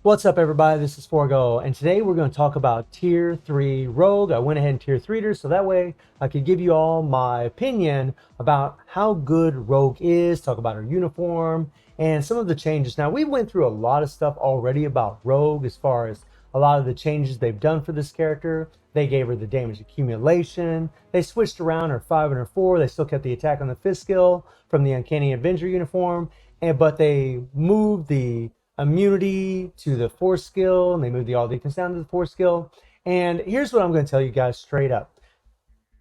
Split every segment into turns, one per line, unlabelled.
What's up, everybody? This is Forgo, and today we're going to talk about Tier 3 Rogue. I went ahead and Tier 3'd her so that way I could give you all my opinion about how good Rogue is, talk about her uniform, and some of the changes. Now, we went through a lot of stuff already about Rogue as far as a lot of the changes they've done for this character. They gave her the damage accumulation. They switched around her 5 and her 4. They still kept the attack on the 5th skill from the Uncanny Avenger uniform, but they moved the immunity to the 4th skill, and they moved the all defense down to the 4th skill. And here's what I'm going to tell you guys straight up.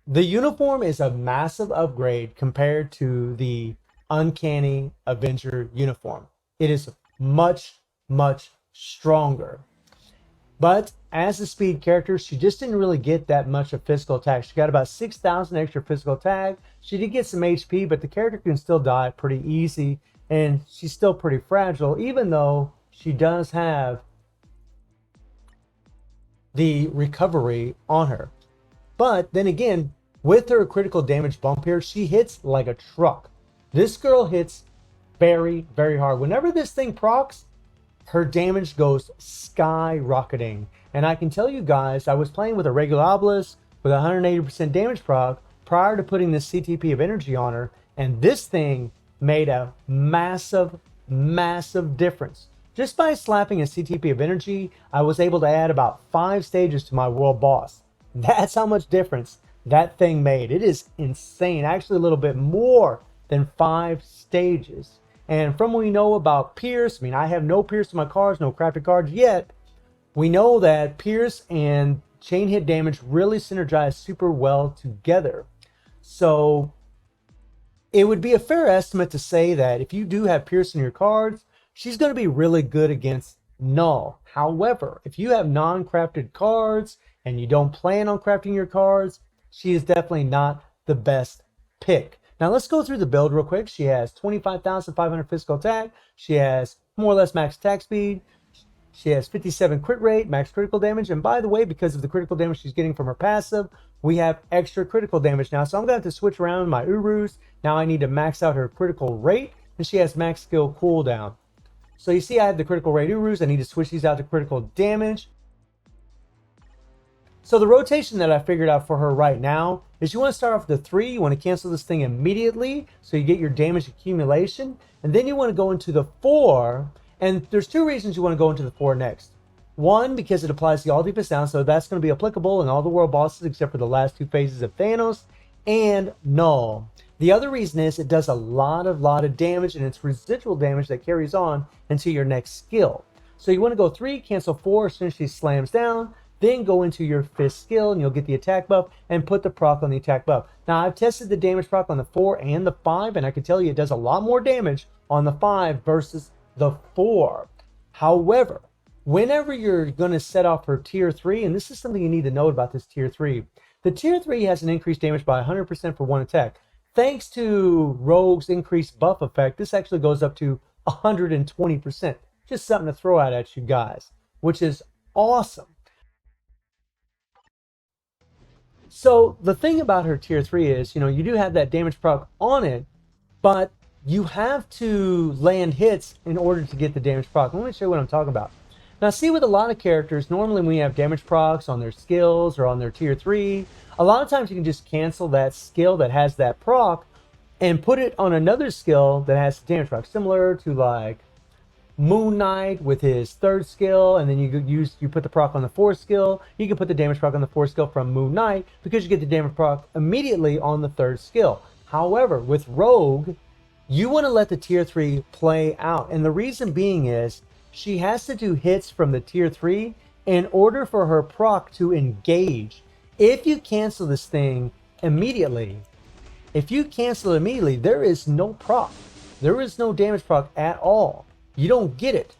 The uniform is a massive upgrade compared to the Uncanny Avenger uniform. It is much, much stronger. But as a speed character, she just didn't really get that much of physical attack. She got about 6,000 extra physical attack. She did get some HP, but the character can still die pretty easy. And she's still pretty fragile, even though she does have the recovery on her. But then again, with her critical damage bump here, she hits like a truck. This girl hits very, very hard. Whenever this thing procs, her damage goes skyrocketing. And I can tell you guys, I was playing with a regular obelisk with 180% damage proc prior to putting this CTP of energy on her, and this thing made a massive, massive difference. Just by slapping a CTP of energy, I was able to add about 5 stages to my world boss. That's how much difference that thing made. It is insane. Actually, a little bit more than 5 stages. And from what we know about Pierce, I mean, I have no Pierce in my cards, no crafted cards yet. We know that Pierce and chain hit damage really synergize super well together. So it would be a fair estimate to say that if you do have Pierce in your cards, she's going to be really good against Null. However, if you have non-crafted cards and you don't plan on crafting your cards, she is definitely not the best pick. Now let's go through the build real quick. She has 25,500 physical attack. She has more or less max attack speed. She has 57 crit rate, max critical damage. And by the way, because of the critical damage she's getting from her passive, we have extra critical damage now. So I'm going to have to switch around my Urus. Now I need to max out her critical rate. And she has max skill cooldown. So you see I have the critical rate Urus. I need to switch these out to critical damage. So the rotation that I figured out for her right now is you want to start off with the 3. You want to cancel this thing immediately so you get your damage accumulation. And then you want to go into the 4. And there's 2 reasons you want to go into the 4 next. One, because it applies the all defense down, so that's going to be applicable in all the world bosses except for the last 2 phases of Thanos and Null. The other reason is it does a lot of damage, and it's residual damage that carries on into your next skill. So you want to go 3, cancel 4 as soon as she slams down. Then go into your 5th skill and you'll get the attack buff and put the proc on the attack buff. Now I've tested the damage proc on the 4 and the 5, and I can tell you it does a lot more damage on the 5 versus the 4. However, whenever you're going to set off her tier 3, and this is something you need to know about this tier 3, the tier 3 has an increased damage by 100% for 1 attack. Thanks to Rogue's increased buff effect, this actually goes up to 120%. Just something to throw out at you guys, which is awesome. So the thing about her tier 3 is, you do have that damage proc on it, but you have to land hits in order to get the damage proc. Let me show you what I'm talking about. Now see, with a lot of characters, normally when you have damage procs on their skills or on their tier 3, a lot of times you can just cancel that skill that has that proc and put it on another skill that has damage proc, similar to like Moon Knight with his 3rd skill, and then you put the proc on the 4th skill. You can put the damage proc on the 4th skill from Moon Knight because you get the damage proc immediately on the 3rd skill. However, with Rogue, you want to let the tier 3 play out, and the reason being is she has to do hits from the tier 3 in order for her proc to engage. If you cancel this thing immediately, there is no proc. There is no damage proc at all. You don't get it,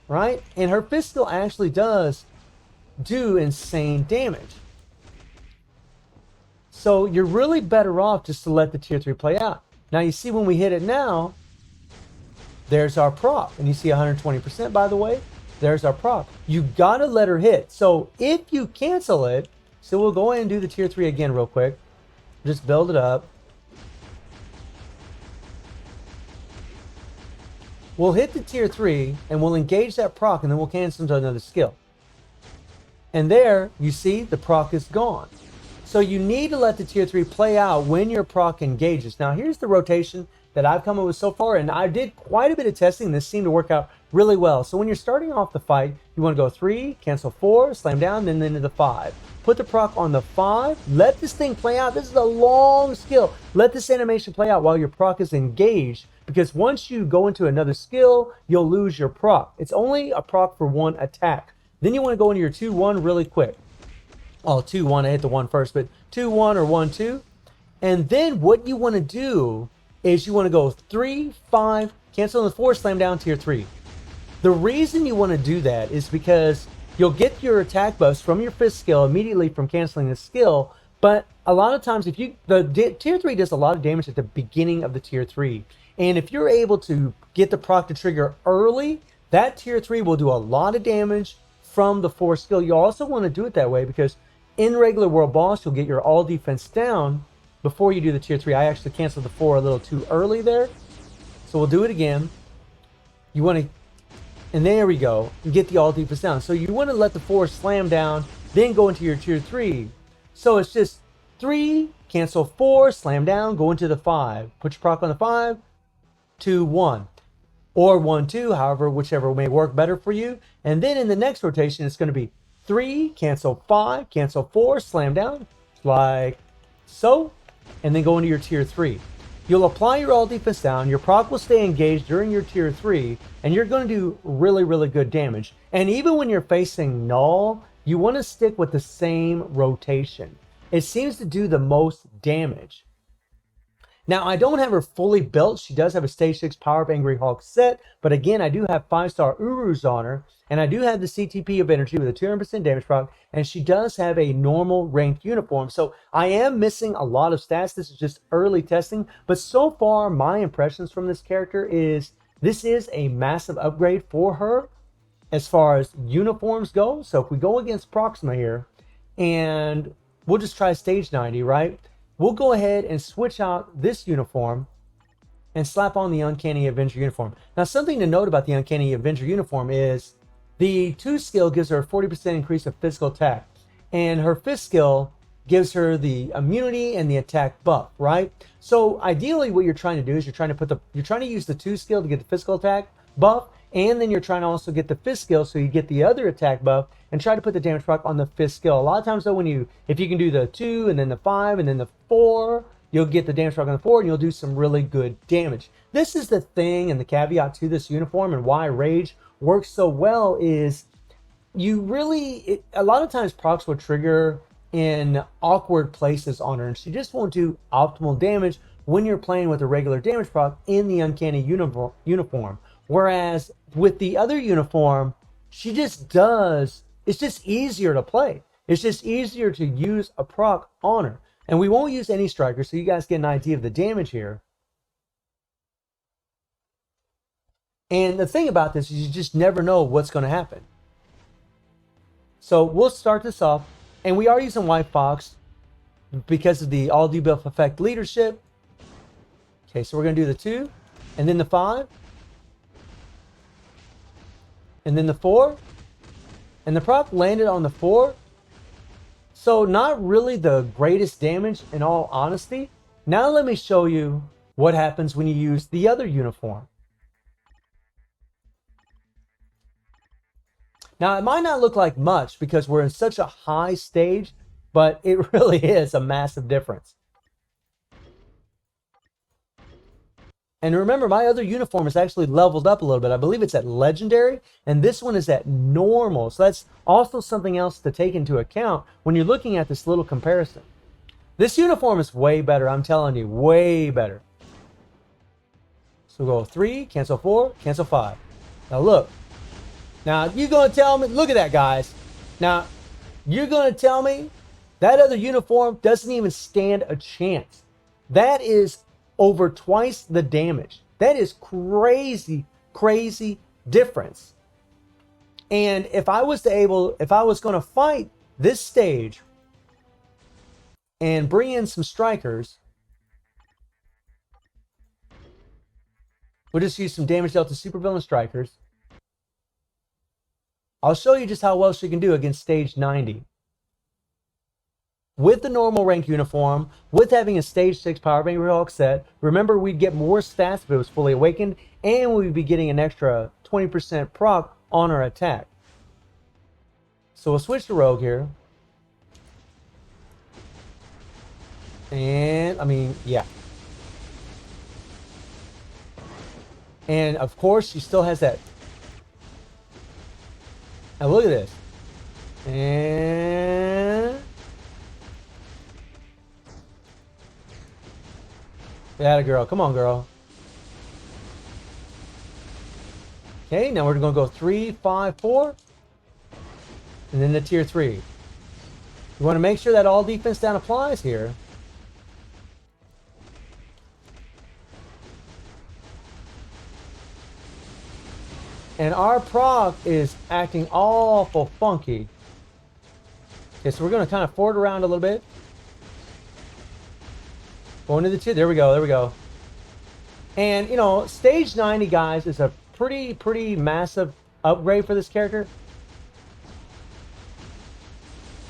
right? And her 5th skill actually does do insane damage. So you're really better off just to let the tier 3 play out. Now you see when we hit it now, there's our proc. And you see 120%, by the way, there's our proc. You gotta let her hit. So if you cancel it, so we'll go ahead and do the tier 3 again real quick. Just build it up. We'll hit the tier 3 and we'll engage that proc and then we'll cancel into another skill. And there, you see, the proc is gone. So you need to let the tier 3 play out when your proc engages. Now here's the rotation that I've come up with so far, and I did quite a bit of testing. This seemed to work out really well. So when you're starting off the fight, you want to go 3, cancel 4, slam down, then into the 5. Put the proc on the 5, let this thing play out. This is a long skill. Let this animation play out while your proc is engaged, because once you go into another skill, you'll lose your proc. It's only a proc for one attack. Then you want to go into your 2-1 really quick. Oh, 2-1, I hit the 1 first, but 2-1 or 1-2. And then what you want to do is you want to go 3, 5, cancel on the 4, slam down tier 3. The reason you want to do that is because you'll get your attack buffs from your 5th skill immediately from canceling the skill, but a lot of times the tier 3 does a lot of damage at the beginning of the tier 3. And if you're able to get the proc to trigger early, that tier 3 will do a lot of damage from the 4th skill. You also want to do it that way because in regular world boss, you'll get your all defense down before you do the tier 3. I actually canceled the 4 a little too early there. So we'll do it again. You want to, and there we go, you get the all defense down. So you want to let the 4 slam down, then go into your tier 3. So it's just 3, cancel 4, slam down, go into the 5. Put your proc on the 5, 2, 1. Or 1, 2, however, whichever may work better for you. And then in the next rotation, it's going to be 3, cancel 5, cancel 4, slam down, like so, and then go into your tier 3. You'll apply your all defense down, your proc will stay engaged during your tier 3, and you're going to do really, really good damage. And even when you're facing Null, you want to stick with the same rotation. It seems to do the most damage. Now, I don't have her fully built. She does have a stage 6 Power of Angry Hulk set, but again, I do have 5-star Urus on her, and I do have the CTP of Energy with a 200% damage proc, and she does have a normal ranked uniform. So I am missing a lot of stats. This is just early testing, but so far, my impressions from this character is this is a massive upgrade for her as far as uniforms go. So if we go against Proxima here, and we'll just try stage 90, right? We'll go ahead and switch out this uniform and slap on the Uncanny Avenger uniform. Now, something to note about the Uncanny Avenger uniform is the 2 skill gives her a 40% increase of physical attack, and her 5th skill gives her the immunity and the attack buff, right? So ideally, what you're trying to do is you're trying to use the 2 skill to get the physical attack buff, and then you're trying to also get the 5th skill so you get the other attack buff and try to put the damage proc on the 5th skill. A lot of times though, if you can do the 2 and then the 5 and then the 4, you'll get the damage proc on the 4 and you'll do some really good damage. This is the thing and the caveat to this uniform and why Rage works so well is a lot of times procs will trigger in awkward places on her and she just won't do optimal damage when you're playing with a regular damage proc in the Uncanny uniform. Whereas with the other uniform, she just does, it's just easier to play. It's just easier to use a proc on her. And we won't use any strikers, so you guys get an idea of the damage here. And the thing about this is you just never know what's going to happen. So we'll start this off, and we are using White Fox because of the all debuff effect leadership. Okay, so we're going to do the 2, and then the 5. And then the 4, and the proc landed on the 4. So not really the greatest damage in all honesty. Now let me show you what happens when you use the other uniform. Now it might not look like much because we're in such a high stage, but it really is a massive difference. And remember, my other uniform is actually leveled up a little bit. I believe it's at legendary, and this one is at normal. So that's also something else to take into account when you're looking at this little comparison. This uniform is way better, I'm telling you, way better. So we'll go 3, cancel 4, cancel 5. Now look. Now you're going to tell me, look at that, guys. Now you're going to tell me that other uniform doesn't even stand a chance. That is over twice the damage. That is crazy, crazy difference. And if I was going to fight this stage and bring in some strikers, We'll just use some damage dealt to supervillain strikers. I'll show you just how well she can do against stage 90. With the normal rank uniform, with having a stage 6 Power Bank Hawk set, remember we'd get more stats if it was fully awakened, and we'd be getting an extra 20% proc on our attack. So we'll switch to Rogue here. And, I mean, yeah. And, of course, she still has that. Now, look at this. And... yeah, girl. Come on, girl. Okay, now we're going to go 3, 5, 4. And then the tier 3. You want to make sure that all defense down applies here. And our proc is acting awful funky. Okay, so we're going to kind of forward around a little bit. Going to the tier. There we go. There we go. And, you know, stage 90, guys, is a pretty massive upgrade for this character.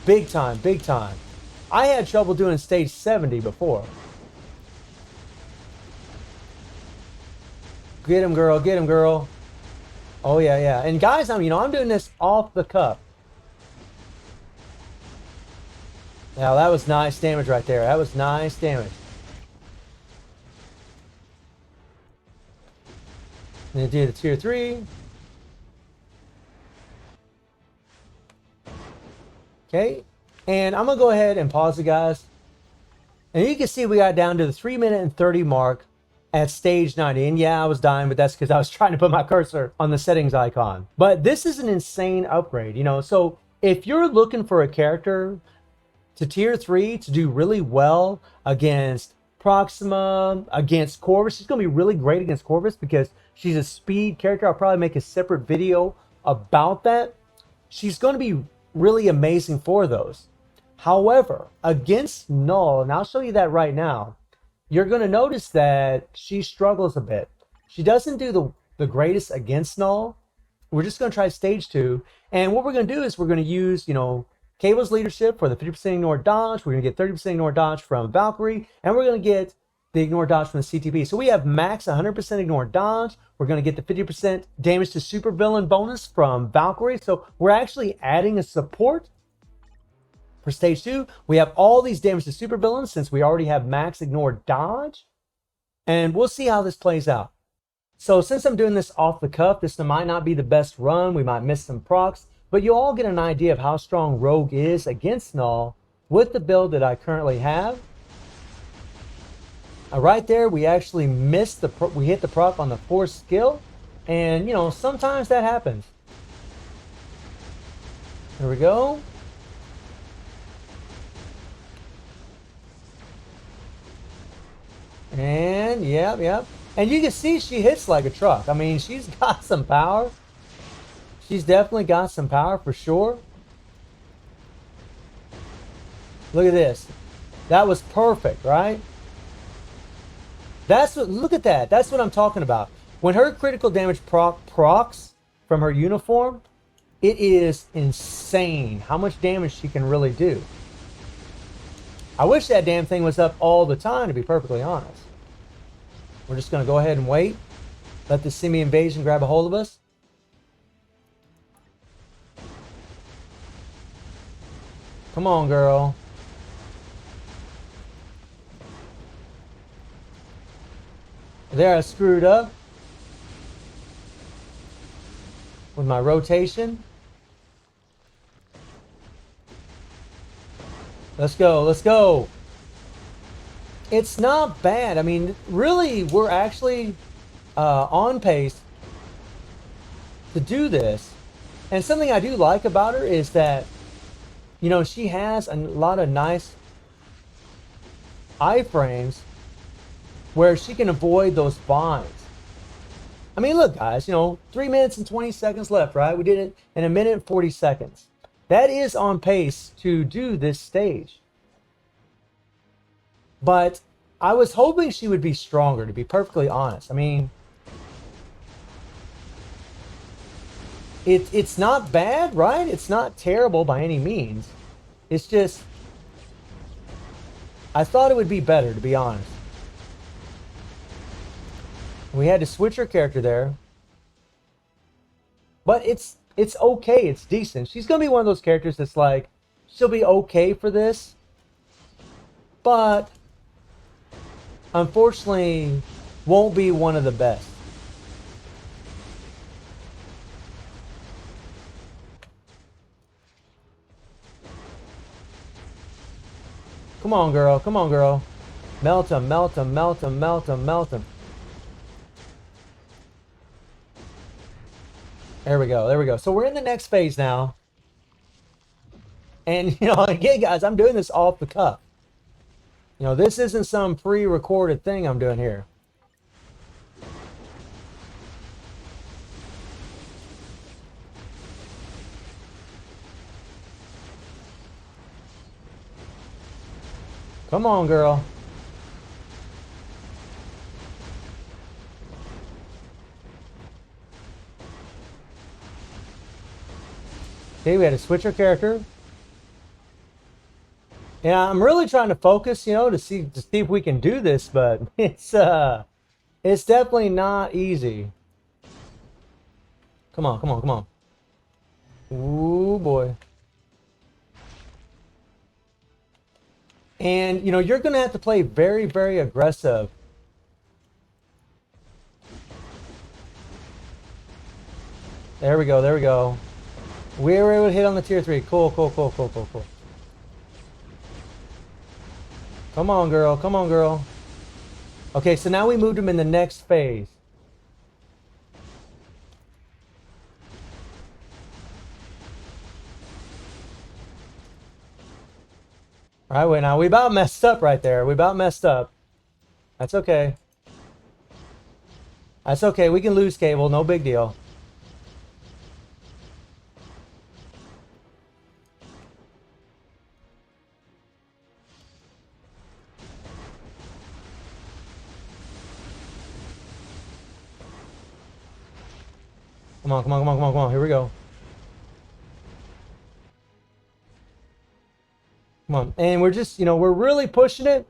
Big time, big time. I had trouble doing stage 70 before. Get him, girl. Get him, girl. Oh, yeah, yeah. And guys, I'm doing this off the cuff. Now, that was nice damage right there. That was nice damage. Then do the tier 3. Okay. And I'm going to go ahead and pause it, guys. And you can see we got down to the 3-minute and 30 mark at stage 90. And yeah, I was dying, but that's because I was trying to put my cursor on the settings icon. But this is an insane upgrade, you know. So if you're looking for a character to tier 3 to do really well against Proxima, against Corvus, she's going to be really great against Corvus because she's a speed character. I'll probably make a separate video about that. She's going to be really amazing for those. However, against Null, and I'll show you that right now, you're going to notice that she struggles a bit. She doesn't do the greatest against Null. We're just going to try stage 2. And what we're going to do is we're going to use, you know, Cable's leadership for the 50% ignore dodge. We're going to get 30% ignore dodge from Valkyrie. And we're going to get the ignore dodge from the CTB. So we have max 100% ignore dodge. We're going to get the 50% damage to supervillain bonus from Valkyrie. So we're actually adding a support for stage 2. We have all these damage to supervillains since we already have max ignore dodge. And we'll see how this plays out. So since I'm doing this off the cuff, this might not be the best run. We might miss some procs. But you'll all get an idea of how strong Rogue is against Null with the build that I currently have. Right there, we actually missed we hit the proc on the 4th skill. And, you know, sometimes that happens. There we go. And, yep. And you can see she hits like a truck. I mean, she's got some power. She's definitely got some power for sure. Look at this. That was perfect, right? Look at that. That's what I'm talking about. When her critical damage procs from her uniform, it is insane how much damage she can really do. I wish that damn thing was up all the time, to be perfectly honest. We're just going to go ahead and wait. Let the semi invasion grab a hold of us. Come on, girl. There, I screwed up with my rotation. Let's go, let's go. It's not bad. I mean, really, we're actually on pace to do this. And something I do like about her is that, you know, she has a lot of nice iframes where she can avoid those binds. I mean, look, guys, you know, 3 minutes and 20 seconds left, right? We did it in 1 minute and 40 seconds. That is on pace to do this stage. But I was hoping she would be stronger, to be perfectly honest. I mean, It's not bad, right? It's not terrible by any means. It's just I thought it would be better, to be honest. We had to switch her character there, but it's okay. It's decent. She's gonna be one of those characters that's like she'll be okay for this, but unfortunately won't be one of the best. Come on, girl. Come on, girl. Melt him, melt him, melt him, melt him, melt him. There we go. There we go. So we're in the next phase now. And, you know, again, guys, I'm doing this off the cuff. You know, this isn't some pre-recorded thing I'm doing here. Come on, girl. Okay, we had to switch our character. Yeah, I'm really trying to focus, you know, to see if we can do this, but it's definitely not easy. Come on, come on, come on. Ooh, boy. And, you know, you're going to have to play very, very aggressive. There we go, there we go. We were able to hit on the tier 3. Cool, cool, cool, cool, cool, cool. Come on, girl. Come on, girl. Okay, so now we moved him in the next phase. All right, wait, now we about messed up right there. We about messed up. That's okay. That's okay. We can lose cable. No big deal. Come on, come on, come on, come on, come on. Here we go. Come on. And we're just, you know, we're really pushing it.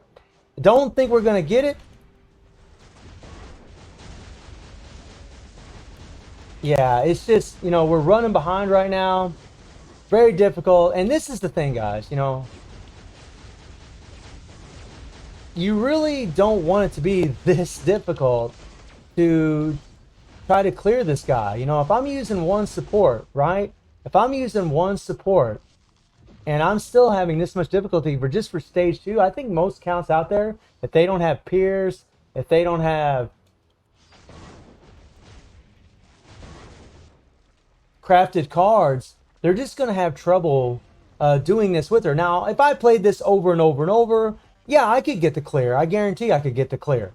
Don't think we're going to get it. Yeah, it's just, you know, we're running behind right now. Very difficult. And this is the thing, guys, you know, you really don't want it to be this difficult to try to clear this guy. You know, if I'm using one support, right? If I'm using one support and I'm still having this much difficulty for just for stage 2, I think most counts out there, if they don't have peers, if they don't have crafted cards, they're just going to have trouble doing this with her. Now, if I played this over and over and over, yeah, I could get the clear. I guarantee I could get the clear.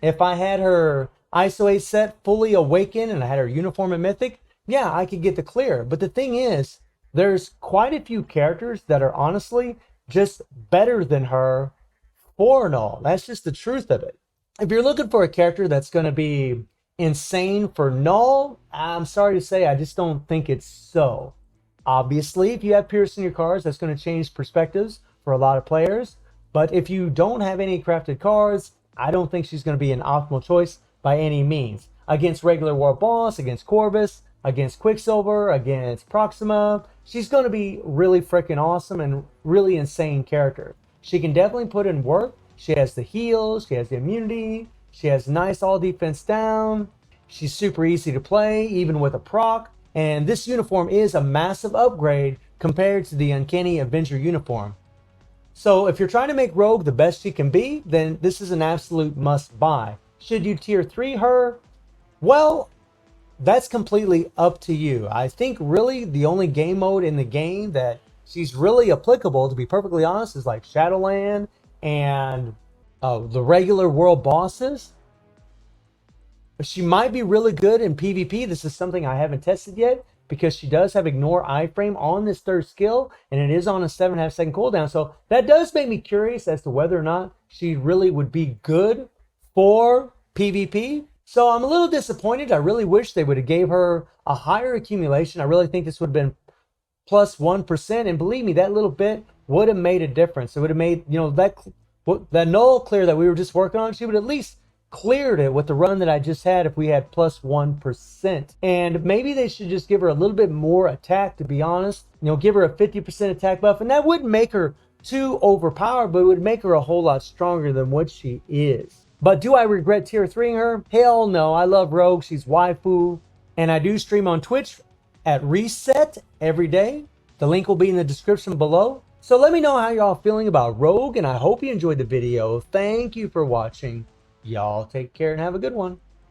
If I had her isolate set fully awakened and I had her uniform and mythic, yeah, I could get the clear. But the thing is, there's quite a few characters that are honestly just better than her for Null. That's just the truth of it. If you're looking for a character that's going to be insane for Null, I'm sorry to say, I just don't think it's so. Obviously, if you have Pierce in your cards, that's going to change perspectives for a lot of players. But if you don't have any crafted cards, I don't think she's going to be an optimal choice by any means. Against regular World Boss, against Corvus, against Quicksilver, against Proxima, she's going to be really freaking awesome and really insane character. She can definitely put in work. She has the heals, she has the immunity, she has nice all defense down. She's super easy to play, even with a proc. And this uniform is a massive upgrade compared to the Uncanny Avenger uniform. So if you're trying to make Rogue the best she can be, then this is an absolute must buy. Should you tier 3 her? Well, that's completely up to you. I think really the only game mode in the game that she's really applicable, to be perfectly honest, is like Shadowland and the regular world bosses. She might be really good in PvP. This is something I haven't tested yet because she does have Ignore Iframe on this third skill and it is on a 7.5 second cooldown. So that does make me curious as to whether or not she really would be good for PvP. So I'm a little disappointed. I really wish they would have gave her a higher accumulation. I really think this would have been plus 1%. And believe me, that little bit would have made a difference. It would have made, that null clear that we were just working on, she would at least cleared it with the run that I just had if we had plus 1%. And maybe they should just give her a little bit more attack, to be honest. Give her a 50% attack buff. And that wouldn't make her too overpowered, but it would make her a whole lot stronger than what she is. But do I regret tier 3ing her? Hell no. I love Rogue. She's waifu. And I do stream on Twitch at Reset every day. The link will be in the description below. So let me know how y'all feeling about Rogue, and I hope you enjoyed the video. Thank you for watching. Y'all take care and have a good one.